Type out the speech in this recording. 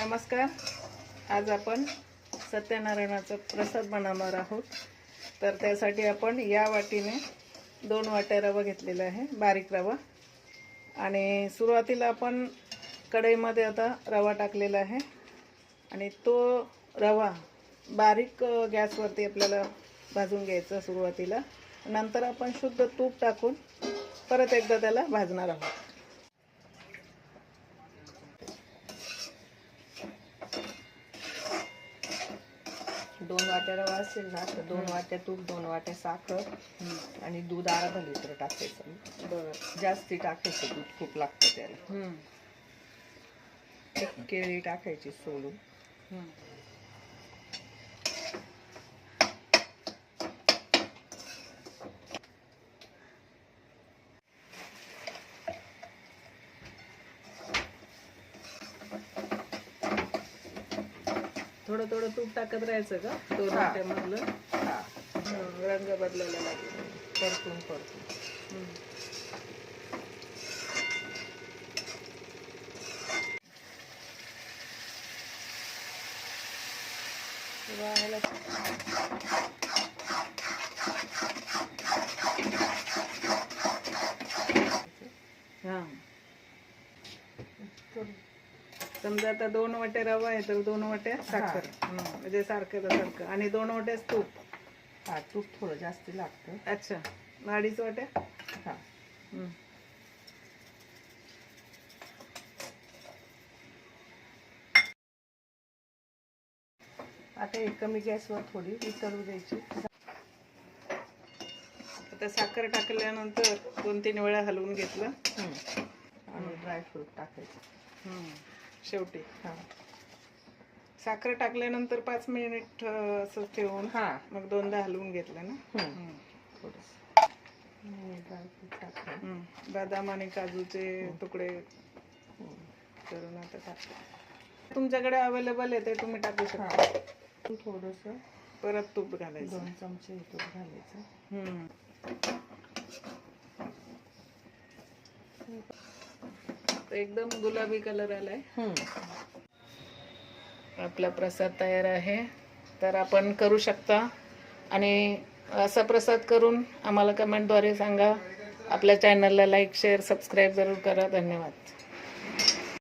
नमस्कार. आज आपण सत्यनारायणाचा प्रसाद बनवणार आहोत. तर त्यासाठी आपण या वाटीने 2 वाट्या रवा घेतलेला आहे, बारीक रवा. आणि सुरुवातीला आपण कढईमध्ये आता रवा टाकलेला आहे आणि तो रवा बारीक गॅसवरती आपल्याला भाजून घ्यायचा सुरुवातीला. नंतर आपण शुद्ध तूप टाकून परत एकदा त्याला भाजणार आहोत. दोन वाट्या रवा असेल ना तर 2 वाट्या तूप, 2 वाट्या साखर आणि दूध अर्धा लिटर टाकायचं. बरं, जास्ती टाकायचं, दूध खूप लागतं त्याला. एक केळी टाकायची सोलून. थोडं थोडं तूप टाकत राहायचं का? 2 वाट्यामधलं रंग बदलायला लागेल. परतून समजा आता 2 वाट्या रवा आहे तर 2 वाट्या साखर, म्हणजे सारखं आणि 2 वाट्या तूप. तूप थोडं जास्त लागतं. अच्छा, 2.5 वाट्या. आता एक कमी गॅसवर थोडी वितळू द्यायची. आता साखर टाकल्यानंतर 2-3 वेळा हलवून घेतलं आणि ड्रायफ्रूट टाकायचं शेवटी. साखर टाकल्यानंतर 5 मिनिट असं ठेवून मग 2दा हलवून घेतलं ना. थोडंसं ड्रायफ्रूट टाकलं, बदाम आणि काजूचे तुकडे करून आता टाकतो. तुमच्याकडे अवेलेबल आहे ते तुम्ही टाकू शकता. थोडंसं परत तूप घालायचं, 2 चमचे तूप घालायचं. एकदम गुलाबी कलर आलाय. आपला प्रसाद तयार आहे. तर आपण करू शकता आणि असा प्रसाद करून आम्हाला कमेंटद्वारे सांगा. आपल्या चॅनलला लाईक, शेअर, सबस्क्राईब जरूर करा. धन्यवाद.